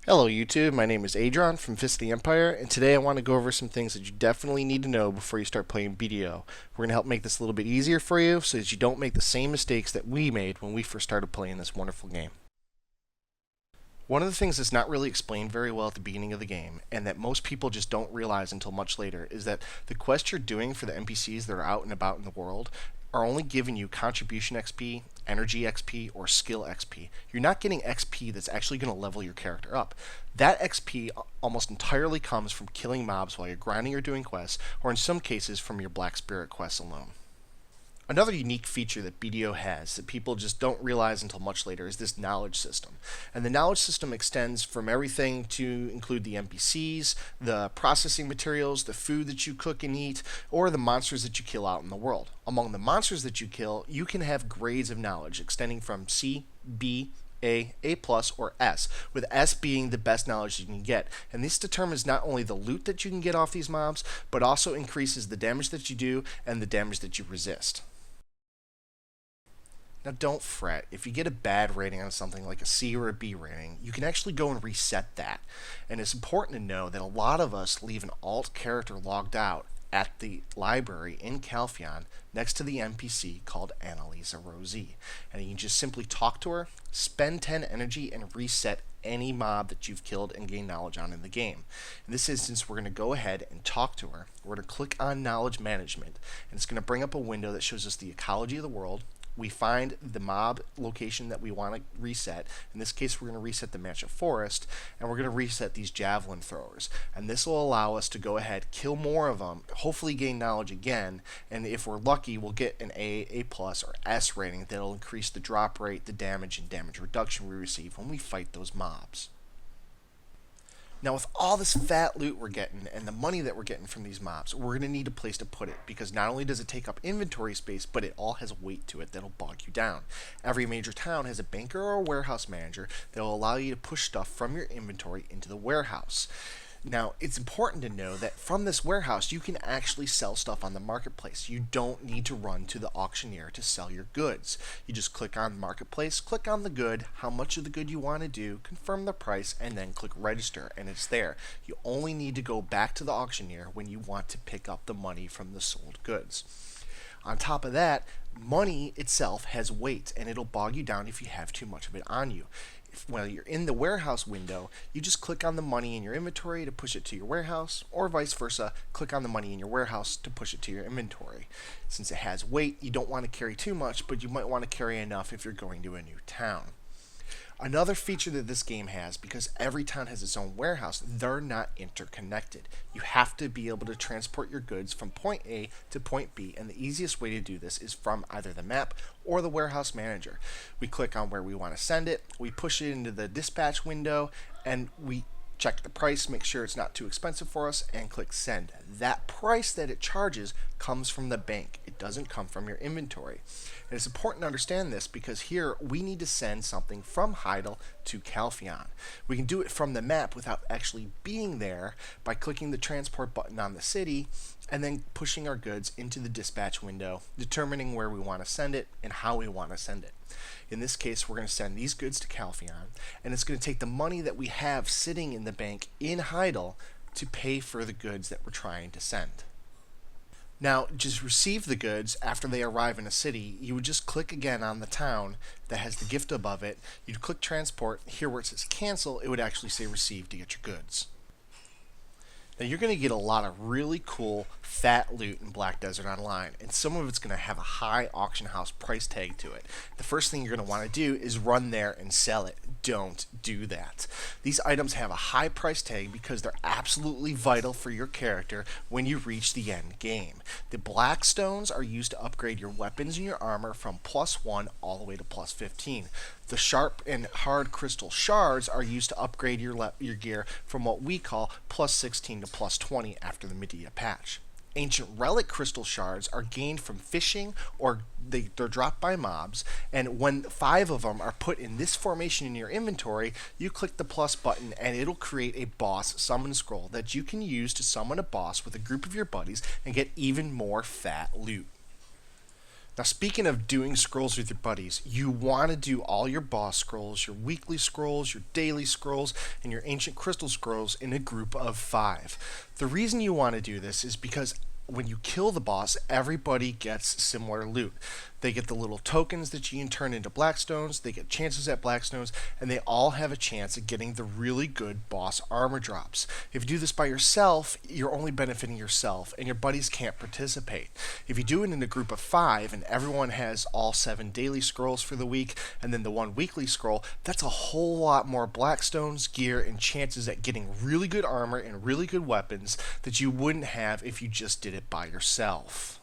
Hello YouTube, my name is Adron from Fist of the Empire, and today I want to go over some things that you definitely need to know before you start playing BDO. We're going to help make this a little bit easier for you so that you don't make the same mistakes that we made when we first started playing this wonderful game. One of the things that's not really explained very well at the beginning of the game, and that most people just don't realize until much later, is that the quests you're doing for the NPCs that are out and about in the world are only giving you contribution XP, energy XP, or skill XP. You're not getting XP that's actually going to level your character up. That XP almost entirely comes from killing mobs while you're grinding or doing quests, or in some cases from your Black Spirit quests alone. Another unique feature that BDO has that people just don't realize until much later is this knowledge system. And the knowledge system extends from everything to include the NPCs, the processing materials, the food that you cook and eat, or the monsters that you kill out in the world. Among the monsters that you kill, you can have grades of knowledge extending from C, B, A plus, or S, with S being the best knowledge you can get. And this determines not only the loot that you can get off these mobs, but also increases the damage that you do and the damage that you resist. Now, don't fret. If you get a bad rating on something like a C or a B rating, you can actually go and reset that. And it's important to know that a lot of us leave an alt character logged out at the library in Calpheon next to the NPC called Annalisa Rosie. And you can just simply talk to her, spend 10 energy, and reset any mob that you've killed and gained knowledge on in the game. In this instance, we're going to go ahead and talk to her. We're going to click on Knowledge Management, and it's going to bring up a window that shows us the ecology of the world. We find the mob location that we want to reset. In this case, we're going to reset the Matcha Forest, and we're going to reset these javelin throwers. And this will allow us to go ahead, kill more of them, hopefully gain knowledge again, and if we're lucky, we'll get an A plus, or S rating that'll increase the drop rate, the damage, and damage reduction we receive when we fight those mobs. Now, with all this fat loot we're getting and the money that we're getting from these mobs, we're going to need a place to put it, because not only does it take up inventory space, but it all has weight to it that'll bog you down. Every major town has a banker or a warehouse manager that will allow you to push stuff from your inventory into the warehouse. Now, it's important to know that from this warehouse, you can actually sell stuff on the marketplace. You don't need to run to the auctioneer to sell your goods. You just click on marketplace, click on the good, how much of the good you want to do, confirm the price, and then click register, and it's there. You only need to go back to the auctioneer when you want to pick up the money from the sold goods. On top of that, money itself has weight, and it'll bog you down if you have too much of it on you. While you're in the warehouse window, you just click on the money in your inventory to push it to your warehouse, or vice versa, click on the money in your warehouse to push it to your inventory. Since it has weight, you don't want to carry too much, but you might want to carry enough if you're going to a new town. Another feature that this game has, because every town has its own warehouse, they're not interconnected. You have to be able to transport your goods from point A to point B, and the easiest way to do this is from either the map or the warehouse manager. We click on where we want to send it, we push it into the dispatch window, and we check the price, make sure it's not too expensive for us, and click send. That price that it charges comes from the bank. It doesn't come from your inventory. And it's important to understand this because here we need to send something from Heidel to Calpheon. We can do it from the map without actually being there by clicking the transport button on the city and then pushing our goods into the dispatch window, determining where we want to send it and how we want to send it. In this case, we're going to send these goods to Calpheon, and it's going to take the money that we have sitting in the bank in Heidel to pay for the goods that we're trying to send. Now, just receive the goods after they arrive in a city. You would just click again on the town that has the gift above it. You'd click transport. Here where it says cancel, it would actually say receive to get your goods. Now, you're going to get a lot of really cool fat loot in Black Desert Online, and some of it's going to have a high auction house price tag to it. The first thing you're going to want to do is run there and sell it. Don't do that. These items have a high price tag because they're absolutely vital for your character when you reach the end game. The black stones are used to upgrade your weapons and your armor from +1 all the way to +15. The sharp and hard crystal shards are used to upgrade your gear from what we call +16 to +20 after the Medea patch. Ancient relic crystal shards are gained from fishing, or they're dropped by mobs, and when 5 of them are put in this formation in your inventory, you click the plus button and it'll create a boss summon scroll that you can use to summon a boss with a group of your buddies and get even more fat loot. Now, speaking of doing scrolls with your buddies, you want to do all your boss scrolls, your weekly scrolls, your daily scrolls, and your ancient crystal scrolls in a group of 5. The reason you want to do this is because when you kill the boss, everybody gets similar loot. They get the little tokens that you can turn into Blackstones, they get chances at Blackstones, and they all have a chance at getting the really good boss armor drops. If you do this by yourself, you're only benefiting yourself, and your buddies can't participate. If you do it in a group of 5, and everyone has all 7 daily scrolls for the week, and then the 1 weekly scroll, that's a whole lot more Blackstones, gear, and chances at getting really good armor and really good weapons that you wouldn't have if you just did it by yourself.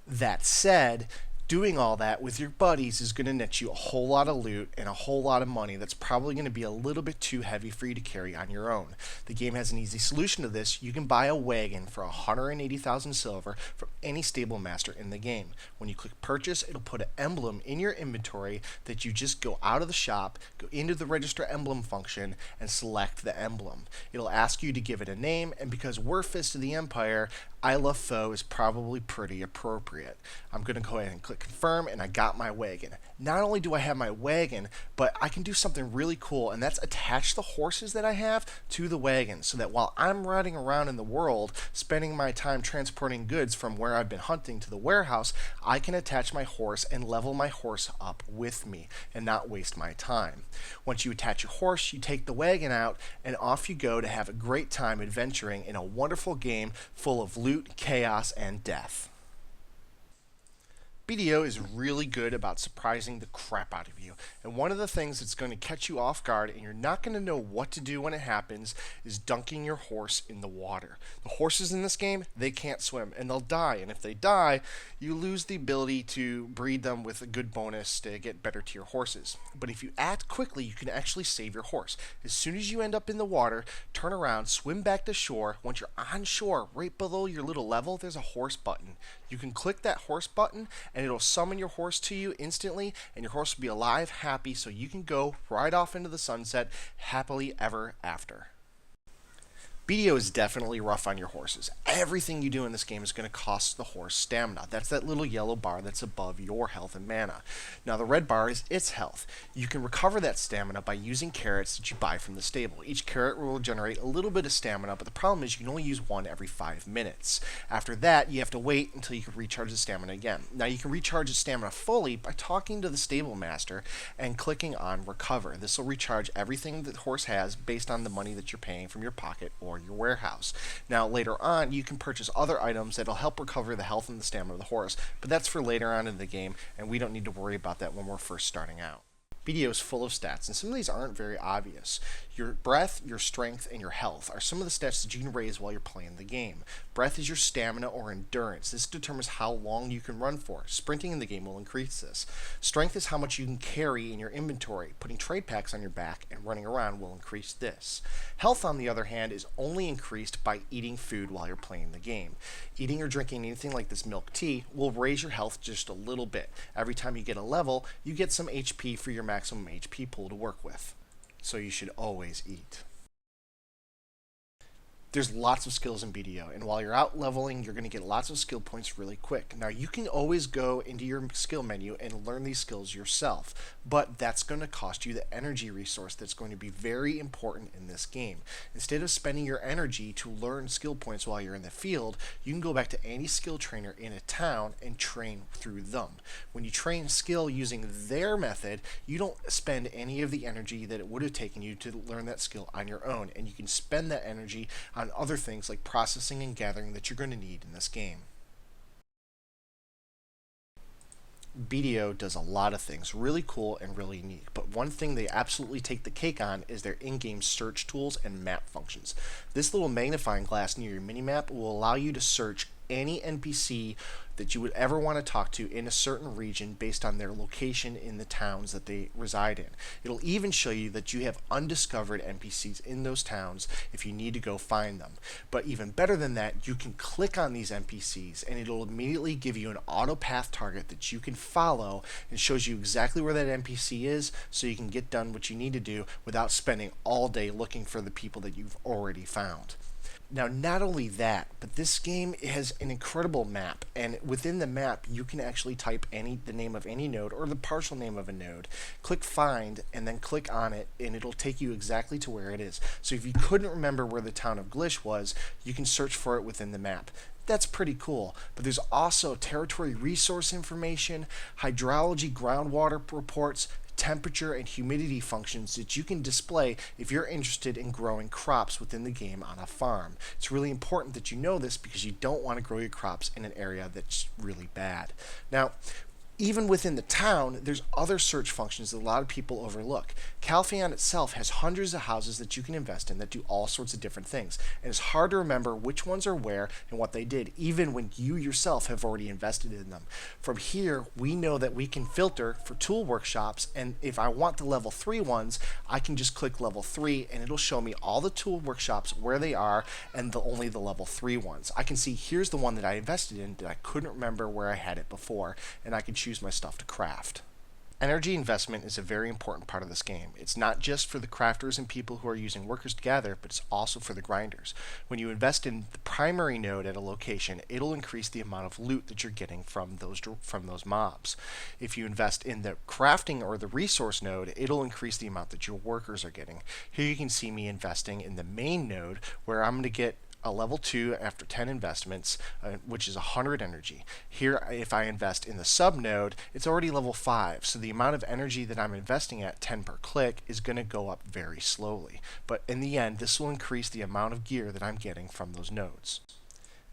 That said, doing all that with your buddies is going to net you a whole lot of loot and a whole lot of money that's probably going to be a little bit too heavy for you to carry on your own. The game has an easy solution to this. You can buy a wagon for 180,000 silver from any stable master in the game. When you click purchase, it'll put an emblem in your inventory that you just go out of the shop, go into the register emblem function, and select the emblem. It'll ask you to give it a name, and because we're Fist of the Empire, I Love Foe is probably pretty appropriate. I'm going to go ahead and click confirm, and I got my wagon. Not only do I have my wagon, but I can do something really cool, and that's attach the horses that I have to the wagon so that while I'm riding around in the world, spending my time transporting goods from where I've been hunting to the warehouse, I can attach my horse and level my horse up with me and not waste my time. Once you attach your horse, you take the wagon out, and off you go to have a great time adventuring in a wonderful game full of loot, chaos, and death. BDO is really good about surprising the crap out of you. And one of the things that's going to catch you off guard and you're not going to know what to do when it happens is dunking your horse in the water. The horses in this game, they can't swim and they'll die. And if they die, you lose the ability to breed them with a good bonus to get better to your horses. But if you act quickly, you can actually save your horse. As soon as you end up in the water, turn around, swim back to shore. Once you're on shore, right below your little level, there's a horse button. You can click that horse button and it'll summon your horse to you instantly, and your horse will be alive, happy, so you can go right off into the sunset happily ever after. BDO is definitely rough on your horses. Everything you do in this game is going to cost the horse stamina. That's that little yellow bar that's above your health and mana. Now the red bar is its health. You can recover that stamina by using carrots that you buy from the stable. Each carrot will generate a little bit of stamina, but the problem is you can only use one every 5 minutes. After that, you have to wait until you can recharge the stamina again. Now you can recharge the stamina fully by talking to the stable master and clicking on recover. This will recharge everything that the horse has based on the money that you're paying from your pocket or your warehouse. Now later on you can purchase other items that'll help recover the health and the stamina of the horse, but that's for later on in the game and we don't need to worry about that when we're first starting out. BDO is full of stats, and some of these aren't very obvious. Your breath, your strength, and your health are some of the stats that you can raise while you're playing the game. Breath is your stamina or endurance. This determines how long you can run for. Sprinting in the game will increase this. Strength is how much you can carry in your inventory. Putting trade packs on your back and running around will increase this. Health, on the other hand, is only increased by eating food while you're playing the game. Eating or drinking anything like this milk tea will raise your health just a little bit. Every time you get a level, you get some HP for your maximum HP pool to work with. So you should always eat. There's lots of skills in BDO, and while you're out leveling, you're going to get lots of skill points really quick. Now, you can always go into your skill menu and learn these skills yourself, but that's going to cost you the energy resource that's going to be very important in this game. Instead of spending your energy to learn skill points while you're in the field, you can go back to any skill trainer in a town and train through them. When you train skill using their method, you don't spend any of the energy that it would have taken you to learn that skill on your own, and you can spend that energy on other things like processing and gathering that you're going to need in this game. BDO does a lot of things really cool and really unique, but one thing they absolutely take the cake on is their in-game search tools and map functions. This little magnifying glass near your minimap will allow you to search any NPC that you would ever want to talk to in a certain region based on their location in the towns that they reside in. It'll even show you that you have undiscovered NPCs in those towns if you need to go find them. But even better than that, you can click on these NPCs and it'll immediately give you an auto path target that you can follow and shows you exactly where that NPC is so you can get done what you need to do without spending all day looking for the people that you've already found. Now, not only that, but this game has an incredible map, and within the map, you can actually type the name of any node or the partial name of a node, click find, and then click on it, and it'll take you exactly to where it is. So if you couldn't remember where the town of Glish was, you can search for it within the map. That's pretty cool. But there's also territory resource information, hydrology groundwater reports, temperature and humidity functions that you can display if you're interested in growing crops within the game on a farm. It's really important that you know this because you don't want to grow your crops in an area that's really bad. Now, even within the town, there's other search functions that a lot of people overlook. Calpheon itself has hundreds of houses that you can invest in that do all sorts of different things, and it's hard to remember which ones are where and what they did, even when you yourself have already invested in them. From here, we know that we can filter for tool workshops, and if I want the level 3 ones, I can just click level 3 and it'll show me all the tool workshops, where they are, and only the level 3 ones. I can see here's the one that I invested in that I couldn't remember where I had it before, and I can choose my stuff to craft. Energy investment is a very important part of this game. It's not just for the crafters and people who are using workers to gather, but it's also for the grinders. When you invest in the primary node at a location, it'll increase the amount of loot that you're getting from those mobs. If you invest in the crafting or the resource node, it'll increase the amount that your workers are getting. Here you can see me investing in the main node, where I'm going to get a level 2 after 10 investments, which is 100 energy. Here, if I invest in the sub node, it's already level 5, so the amount of energy that I'm investing at, 10 per click, is going to go up very slowly. But in the end, this will increase the amount of gear that I'm getting from those nodes.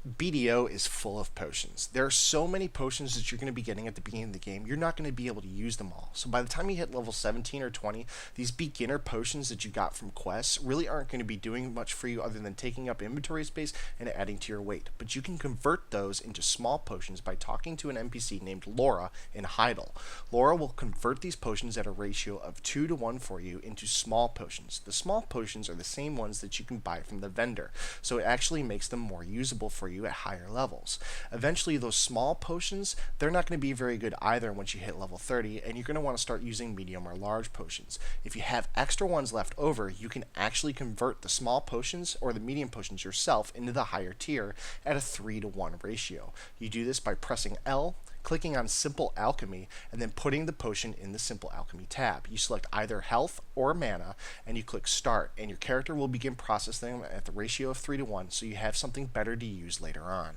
BDO is full of potions. There are so many potions that you're going to be getting at the beginning of the game, you're not going to be able to use them all. So by the time you hit level 17 or 20, these beginner potions that you got from quests really aren't going to be doing much for you other than taking up inventory space and adding to your weight. But you can convert those into small potions by talking to an NPC named Laura in Heidel. Laura will convert these potions at a ratio of 2 to 1 for you into small potions. The small potions are the same ones that you can buy from the vendor, so it actually makes them more usable for you at higher levels. Eventually, those small potions, they're not going to be very good either once you hit level 30, and you're going to want to start using medium or large potions. If you have extra ones left over, you can actually convert the small potions or the medium potions yourself into the higher tier at a 3 to 1 ratio. You do this by pressing L, clicking on Simple Alchemy, and then putting the potion in the Simple Alchemy tab. You select either health or mana, and you click Start, and your character will begin processing them at the ratio of 3 to 1, so you have something better to use later on.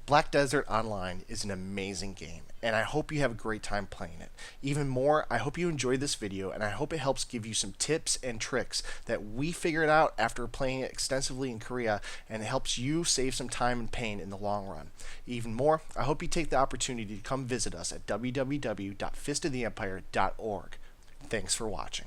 Black Desert Online is an amazing game, and I hope you have a great time playing it. Even more, I hope you enjoyed this video, and I hope it helps give you some tips and tricks that we figured out after playing it extensively in Korea, and it helps you save some time and pain in the long run. Even more, I hope you take the opportunity to come visit us at www.fistoftheempire.org. Thanks for watching.